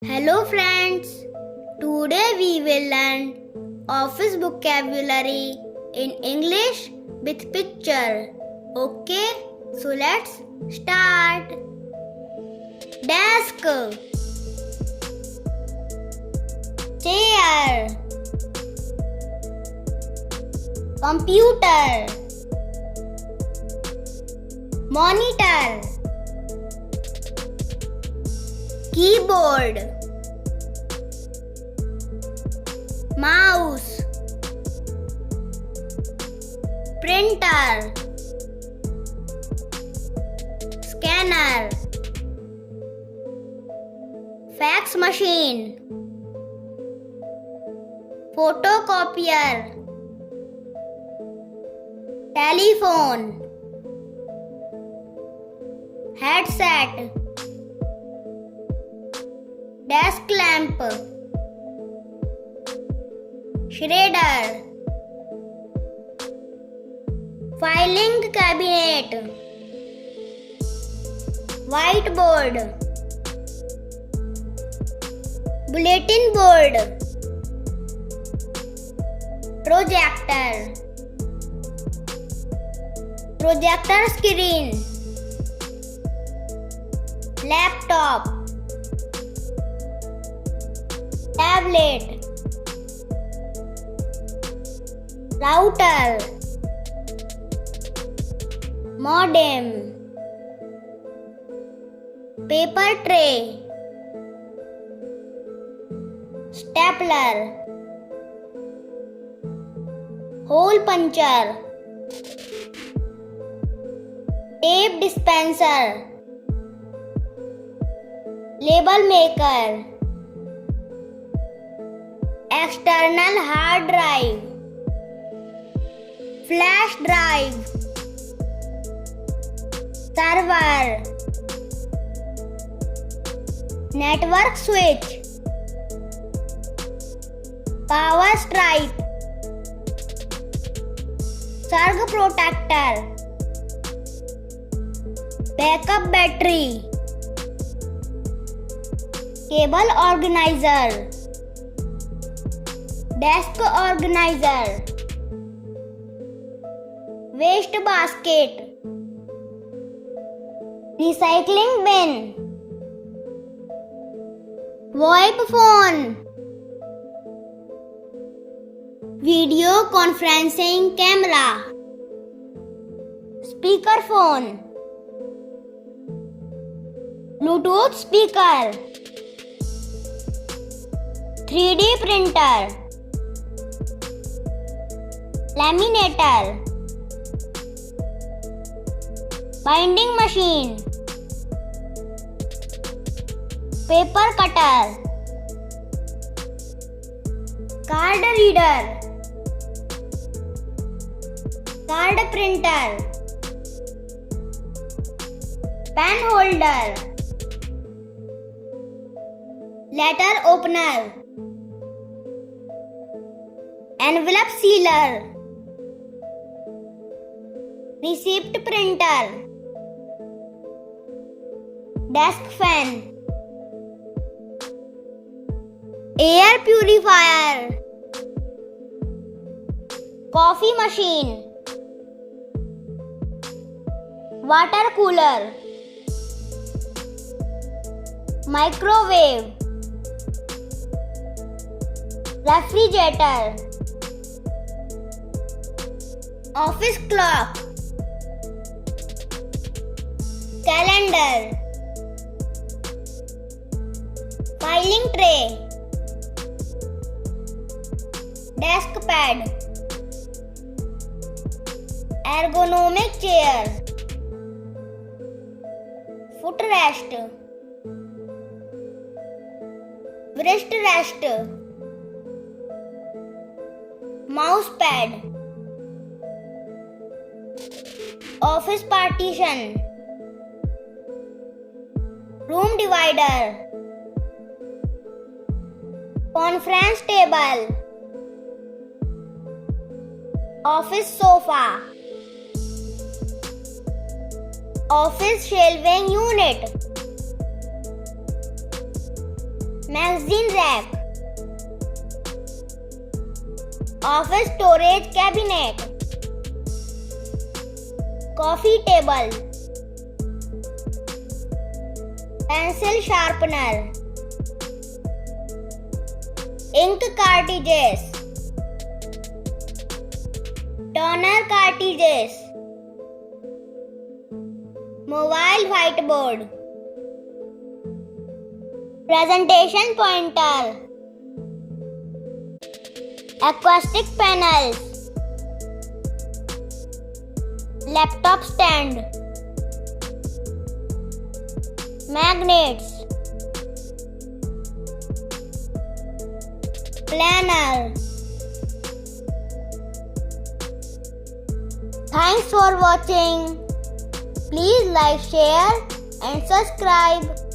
Hello friends, today we will learn office vocabulary in English with picture. Okay, so let's start. Desk, chair, computer, monitor, keyboard, mouse, printer, scanner, fax machine, photocopier, telephone, headset, desk lamp, shredder, filing cabinet, whiteboard, bulletin board, projector, projector screen, laptop, tablet, router, modem, paper tray, stapler, hole puncher, tape dispenser, label maker, external hard drive, flash drive, server, network switch, power stripe, surge protector, backup battery, cable organizer, desk organizer, waste basket, recycling bin, VoIP phone, video conferencing camera, speaker phone, Bluetooth speaker, 3D printer, laminator, binding machine, paper cutter, card reader, card printer, pen holder, letter opener, envelope sealer, receipt printer, desk fan, air purifier, coffee machine, water cooler, microwave, refrigerator, office clock, calendar, filing tray, desk pad, ergonomic chair, footrest, wrist rest, mouse pad, office partition, room divider, conference table, office sofa, office shelving unit, magazine rack, office storage cabinet, coffee table, pencil sharpener, ink cartridges, toner cartridges, mobile whiteboard, presentation pointer, acoustic panels, laptop stand, magnets, planner. Thanks for watching. Please like, share and subscribe.